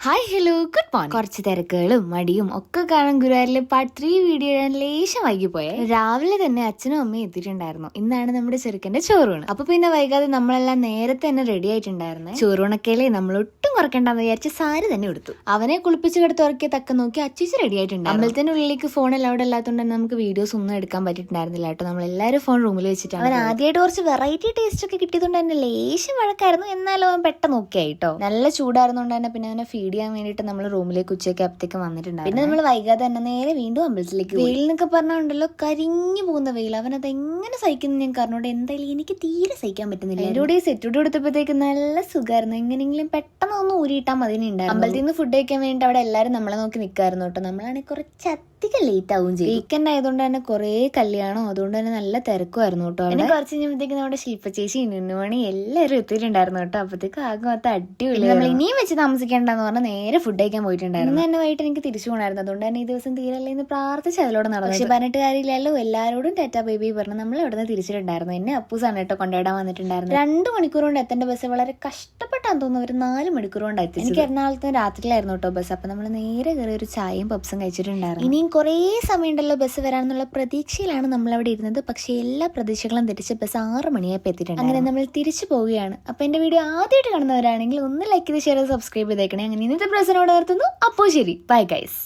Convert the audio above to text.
Hi hello good morning. കുറച്ച് തിരക്കുകളും മടിയും ഒക്കെ കാണാൻ ഗുരുവായൂരിലെ പാർട്ട് 3 വീഡിയോ ഇടാൻ ലേശം വൈകി പോയെ. രാവിലെ തന്നെ അച്ഛനും അമ്മയും എത്തിയിട്ടുണ്ടായിരുന്നു. ഇന്നാണ് നമ്മുടെ ചെറുക്കന്റെ ചോറൂണ്. അപ്പൊ പിന്നെ വൈകാതെ നമ്മളെല്ലാം നേരത്തെ തന്നെ റെഡി ആയിട്ടുണ്ടായിരുന്നു. ചോറൂണക്കയിലേ നമ്മൾ ഒട്ടും കുറയ്ക്കണ്ടെന്ന് വിചാരിച്ച സാരി തന്നെ എടുത്തു. അവനെ കുളിപ്പിച്ച് കിടത്ത് ഉറക്കിയ തക്ക നോക്കി അച്ഛച്ച് റെഡി ആയിട്ടുണ്ട്. അമ്പലത്തിന്റെ ഉള്ളിലേക്ക് ഫോൺ അലൗഡ് അല്ലാത്തതുകൊണ്ട് തന്നെ നമുക്ക് വീഡിയോസ് ഒന്നും എടുക്കാൻ പറ്റിയിട്ടുണ്ടായിരുന്നില്ല കേട്ടോ. നമ്മൾ എല്ലാവരും ഫോൺ റൂമിൽ വെച്ചിട്ടാണ്. അവൻ ആദ്യമായിട്ട് കുറച്ച് വെറൈറ്റി ടേസ്റ്റ് ഒക്കെ കിട്ടിയതുകൊണ്ട് തന്നെ ലേശം വഴക്കായിരുന്നു. എന്നാലും അവൻ പെട്ടെന്ന് ഓക്കെ ആയിട്ടോ. നല്ല ചൂടായിരുന്നോണ്ട് തന്നെ പിന്നെ അവനെ ഫീഡ് ചെയ്യാൻ വേണ്ടിയിട്ട് നമ്മൾ റൂമിലേക്ക് ഉച്ചയ്ക്ക് അപ്പത്തേക്ക് വന്നിട്ടുണ്ടായിരുന്നു. പിന്നെ നമ്മൾ വൈകാതെ തന്നെ നേരെ വീണ്ടും അമ്പലത്തിലേക്ക്. വെയിൽ എന്നൊക്കെ പറഞ്ഞുണ്ടല്ലോ കരിഞ്ഞു പോകുന്ന വെയിൽ. അവനത് എങ്ങനെ സഹിക്കുന്നു ഞാൻ പറഞ്ഞോണ്ട് എന്തായാലും എനിക്ക് തീരെ സഹിക്കാൻ പറ്റുന്നില്ല. എൻ്റെ കൂടെ സെറ്റോട് കൊടുത്തപ്പോഴത്തേക്ക് നല്ല സുഖമായിരുന്നു. എങ്ങനെയെങ്കിലും പെട്ടെന്ന് ഒന്ന് ഊരിയിട്ടാൽ മതി ഉണ്ടായിരുന്നു. അമ്പലത്തിൽ നിന്ന് ഫുഡ് കഴിക്കാൻ വേണ്ടി അവിടെ എല്ലാവരും നമ്മളെ നോക്കി നിൽക്കായിരുന്നു കേട്ടോ. നമ്മളാണെങ്കിൽ കുറച്ച് അധികം ലേറ്റ് ആവും ചെയ്യും. വീക്കെൻഡ് ആയതുകൊണ്ട് തന്നെ കുറേ കല്യാണം, അതുകൊണ്ട് തന്നെ നല്ല തിരക്കുമായിരുന്നു കേട്ടോ. പിന്നെ കുറച്ച് കഴിഞ്ഞപ്പോഴത്തേക്ക് നമ്മുടെ ശില്പ ചേച്ചി ഇന്നുമണി എല്ലാവരും എത്തിയിട്ടുണ്ടായിരുന്നു കേട്ടോ. അപ്പത്തേക്ക് ആകെ മൊത്തം അടിപൊളി. നമ്മൾ ഇനിയും വെച്ച് താമസിക്കേണ്ടെന്ന് പറഞ്ഞാൽ നേരെ ഫുഡ് കഴിക്കാൻ പോയിട്ടുണ്ടായിരുന്നു. തന്നെ വൈകിട്ട് എനിക്ക് തിരിച്ചു പോകണമായിരുന്നു. അതുകൊണ്ട് തന്നെ ഈ ദിവസം തീരല്ലേ എന്ന് പ്രാർത്ഥിച്ച് അതിലൂടെ നടന്നു. പക്ഷെ പറഞ്ഞിട്ട് കാര്യമില്ലല്ലോ, എല്ലാവരോടും ടാറ്റാ ബേബി പറഞ്ഞു നമ്മൾ അവിടെ നിന്ന് തിരിച്ചിട്ടുണ്ടായിരുന്നു. എന്നെ അപ്പൂസാണ് കേട്ടോ കൊണ്ടുവിടാൻ വന്നിട്ടുണ്ടായിരുന്നു. 2 മണിക്കൂർ കൊണ്ട് എത്തേണ്ട ബസ് വളരെ കഷ്ടപ്പെട്ടാന്ന് തോന്നുന്നു. ഒരു 4 മണിക്കൂർ കൊണ്ട് എത്തി. എനിക്ക് എറണാകുളത്ത് രാത്രിയിലായിരുന്നു കേട്ടോ ബസ്. അപ്പൊ നമ്മൾ നേരെ കയറി ഒരു ചായയും പപ്സും കഴിച്ചിട്ടുണ്ടായിരുന്നു. ഇനിയും കുറേ സമയമുണ്ടല്ലോ ബസ് വരാനുള്ള പ്രതീക്ഷയിലാണ് നമ്മൾ അവിടെ ഇരുന്നത്. പക്ഷേ എല്ലാ പ്രതീക്ഷകളും തെറ്റിച്ച് ബസ് 6 മണിയായപ്പോൾ എത്തിയിട്ടുണ്ട്. അങ്ങനെ നമ്മൾ തിരിച്ചു പോവുകയാണ്. അപ്പൊ എന്റെ വീഡിയോ ആദ്യമായിട്ട് കാണുന്നവരാണെങ്കിൽ ഒന്ന് ലൈക്ക് ചെയ്ത് ഷെയർ ചെയ്ത് സബ്സ്ക്രൈബ് ചെയ്തേക്കണേ. അങ്ങനെ ഇന്നത്തെ പ്രശ്നോട് നിർത്തുന്നു. അപ്പോൾ ശരി, ബൈ ഗൈസ്.